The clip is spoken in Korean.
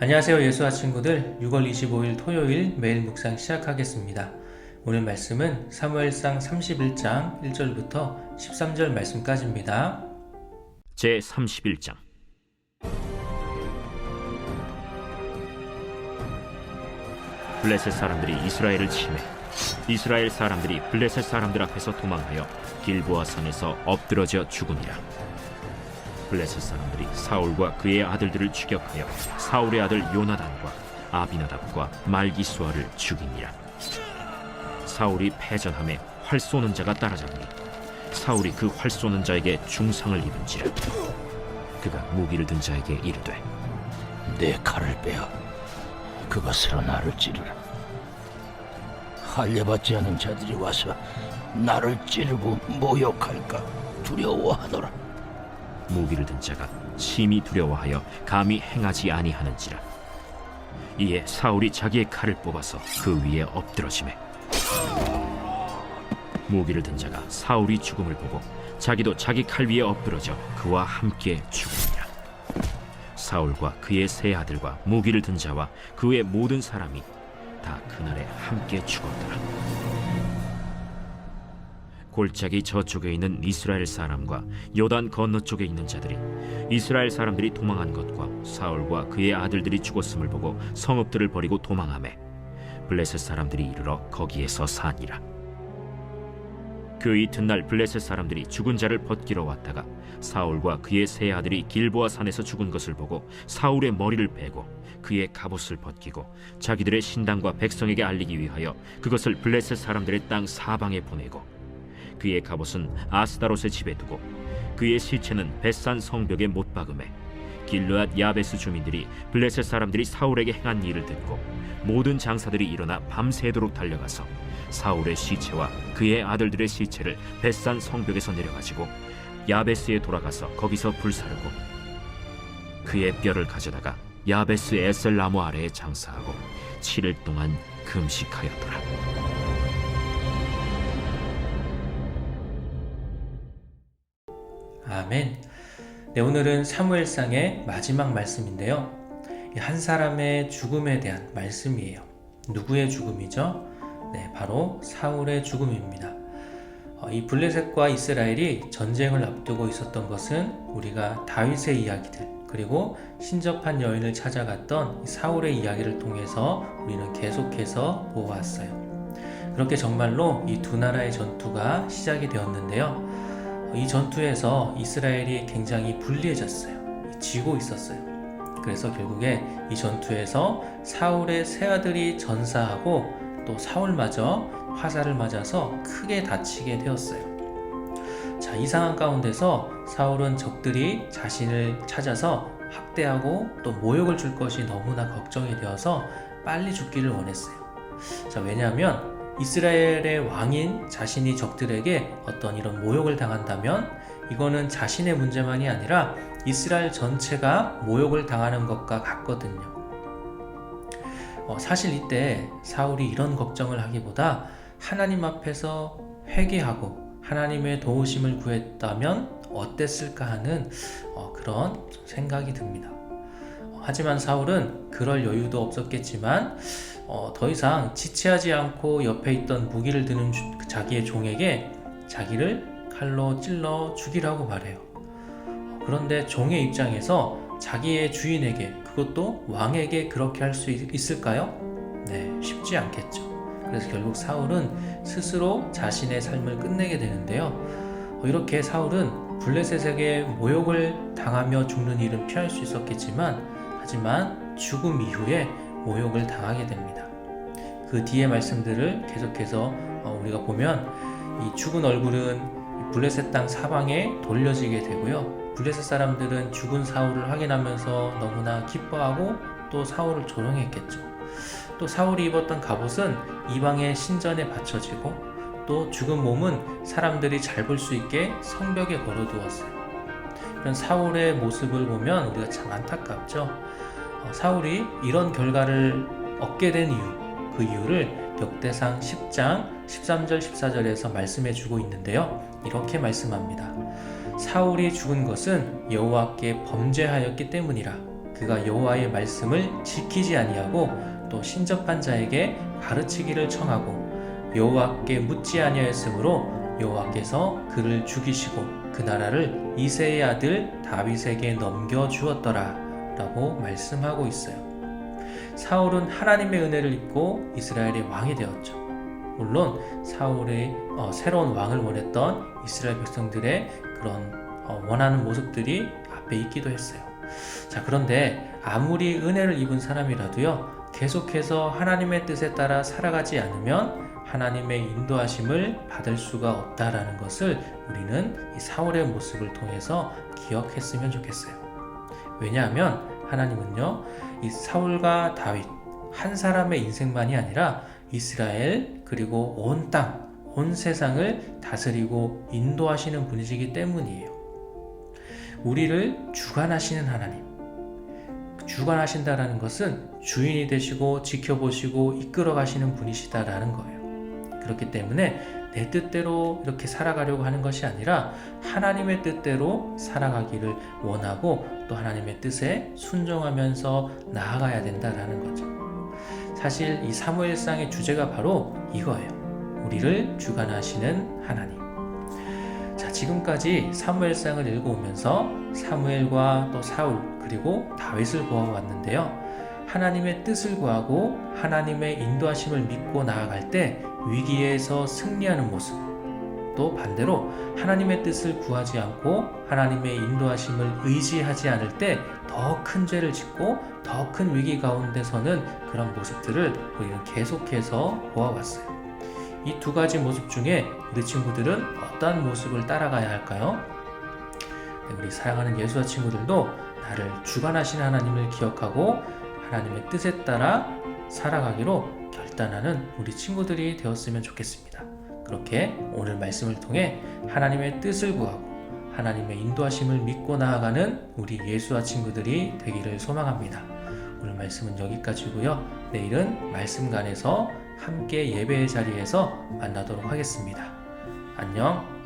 안녕하세요. 예수와 친구들. 6월 25일 토요일 매일 묵상 시작하겠습니다. 오늘 말씀은 사무엘상 31장 1절부터 13절 말씀까지입니다. 제 31장. 블레셋 사람들이 이스라엘을 침해 이스라엘 사람들이 블레셋 사람들 앞에서 도망하여 길보아 산에서 엎드러져 죽으니라. 블레셋 사람들이 사울과 그의 아들들을 추격하여 사울의 아들 요나단과 아비나답과 말기수아를 죽이니라. 사울이 패전함에 활 쏘는 자가 따라잡니 사울이 그 활 쏘는 자에게 중상을 입은지라. 그가 무기를 든 자에게 이르되 내 칼을 빼어 그것으로 나를 찌르라. 할례받지 않은 자들이 와서 나를 찌르고 모욕할까 두려워하노라. 무기를 든 자가 심히 두려워하여 감히 행하지 아니하는지라. 이에 사울이 자기의 칼을 뽑아서 그 위에 엎드러지매 무기를 든 자가 사울이 죽음을 보고 자기도 자기 칼 위에 엎드러져 그와 함께 죽으니라. 사울과 그의 세 아들과 무기를 든 자와 그의 모든 사람이 다 그날에 함께 죽었더라. 골짜기 저쪽에 있는 이스라엘 사람과 요단 건너쪽에 있는 자들이 이스라엘 사람들이 도망한 것과 사울과 그의 아들들이 죽었음을 보고 성읍들을 버리고 도망하매 블레셋 사람들이 이르러 거기에서 사니라. 그 이튿날 블레셋 사람들이 죽은 자를 벗기러 왔다가 사울과 그의 세 아들이 길보아 산에서 죽은 것을 보고 사울의 머리를 베고 그의 갑옷을 벗기고 자기들의 신당과 백성에게 알리기 위하여 그것을 블레셋 사람들의 땅 사방에 보내고 그의 갑옷은 아스다롯의 집에 두고 그의 시체는 벳산 성벽에 못 박음에 길르앗 야베스 주민들이 블레셋 사람들이 사울에게 행한 일을 듣고 모든 장사들이 일어나 밤새도록 달려가서 사울의 시체와 그의 아들들의 시체를 벳산 성벽에서 내려가지고 야베스에 돌아가서 거기서 불사르고 그의 뼈를 가져다가 야베스 에셀 나무 아래에 장사하고 7일 동안 금식하였더라. 아멘. 네, 오늘은 사무엘상의 마지막 말씀인데요. 한 사람의 죽음에 대한 말씀이에요. 누구의 죽음이죠? 네, 바로 사울의 죽음입니다. 이 블레셋과 이스라엘이 전쟁을 앞두고 있었던 것은 우리가 다윗의 이야기들 그리고 신접한 여인을 찾아갔던 사울의 이야기를 통해서 우리는 계속해서 보아왔어요. 그렇게 정말로 이 두 나라의 전투가 시작이 되었는데요. 이 전투에서 이스라엘이 굉장히 불리해졌어요. 지고 있었어요. 그래서 결국에 이 전투에서 사울의 세 아들이 전사하고 또 사울마저 화살을 맞아서 크게 다치게 되었어요. 자, 이 상황 가운데서 사울은 적들이 자신을 찾아서 학대하고 또 모욕을 줄 것이 너무나 걱정이 되어서 빨리 죽기를 원했어요. 자, 왜냐하면 이스라엘의 왕인 자신이 적들에게 어떤 이런 모욕을 당한다면 이거는 자신의 문제만이 아니라 이스라엘 전체가 모욕을 당하는 것과 같거든요. 사실 이때 사울이 이런 걱정을 하기보다 하나님 앞에서 회개하고 하나님의 도우심을 구했다면 어땠을까 하는 그런 생각이 듭니다. 하지만 사울은 그럴 여유도 없었겠지만 더 이상 지체하지 않고 옆에 있던 무기를 드는 자기의 종에게 자기를 칼로 찔러 죽이라고 말해요. 그런데 종의 입장에서 자기의 주인에게 그것도 왕에게 그렇게 할 수 있을까요? 네, 쉽지 않겠죠. 그래서 결국 사울은 스스로 자신의 삶을 끝내게 되는데요. 이렇게 사울은 블레셋에게 모욕을 당하며 죽는 일은 피할 수 있었겠지만 하지만 죽음 이후에 모욕을 당하게 됩니다. 그 뒤의 말씀들을 계속해서 우리가 보면 이 죽은 얼굴은 블레셋 땅 사방에 돌려지게 되고요. 블레셋 사람들은 죽은 사울을 확인하면서 너무나 기뻐하고 또 사울을 조롱했겠죠. 또 사울이 입었던 갑옷은 이방의 신전에 바쳐지고 또 죽은 몸은 사람들이 잘 볼 수 있게 성벽에 걸어두었어요. 이런 사울의 모습을 보면 우리가 참 안타깝죠. 사울이 이런 결과를 얻게 된 이유, 그 이유를 역대상 10장 13절 14절에서 말씀해 주고 있는데요. 이렇게 말씀합니다. 사울이 죽은 것은 여호와께 범죄하였기 때문이라. 그가 여호와의 말씀을 지키지 아니하고 또 신접한 자에게 가르치기를 청하고 여호와께 묻지 아니하였으므로 여호와께서 그를 죽이시고 그 나라를 이새의 아들 다윗에게 넘겨 주었더라 라고 말씀하고 있어요. 사울은 하나님의 은혜를 입고 이스라엘의 왕이 되었죠. 물론 사울의 새로운 왕을 원했던 이스라엘 백성들의 그런 원하는 모습들이 앞에 있기도 했어요. 자, 그런데 아무리 은혜를 입은 사람이라도요, 계속해서 하나님의 뜻에 따라 살아가지 않으면 하나님의 인도하심을 받을 수가 없다라는 것을 우리는 이 사울의 모습을 통해서 기억했으면 좋겠어요. 왜냐하면 하나님은요, 이 사울과 다윗 한 사람의 인생만이 아니라 이스라엘 그리고 온 땅, 온 세상을 다스리고 인도하시는 분이시기 때문이에요. 우리를 주관하시는 하나님, 주관하신다라는 것은 주인이 되시고 지켜보시고 이끌어 가시는 분이시다라는 거예요. 그렇기 때문에 내 뜻대로 이렇게 살아가려고 하는 것이 아니라 하나님의 뜻대로 살아가기를 원하고 또 하나님의 뜻에 순종하면서 나아가야 된다라는 거죠. 사실 이 사무엘상의 주제가 바로 이거예요. 우리를 주관하시는 하나님. 자, 지금까지 사무엘상을 읽어오면서 사무엘과 또 사울 그리고 다윗을 보아왔는데요. 하나님의 뜻을 구하고 하나님의 인도하심을 믿고 나아갈 때 위기에서 승리하는 모습, 또 반대로 하나님의 뜻을 구하지 않고 하나님의 인도하심을 의지하지 않을 때 더 큰 죄를 짓고 더 큰 위기 가운데서는 그런 모습들을 우리는 계속해서 보아왔어요. 이 두 가지 모습 중에 우리 친구들은 어떤 모습을 따라가야 할까요? 네, 우리 사랑하는 예수와 친구들도 나를 주관하시는 하나님을 기억하고 하나님의 뜻에 따라 살아가기로 결단하는 우리 친구들이 되었으면 좋겠습니다. 그렇게 오늘 말씀을 통해 하나님의 뜻을 구하고 하나님의 인도하심을 믿고 나아가는 우리 예수와 친구들이 되기를 소망합니다. 오늘 말씀은 여기까지고요. 내일은 말씀관에서 함께 예배의 자리에서 만나도록 하겠습니다. 안녕.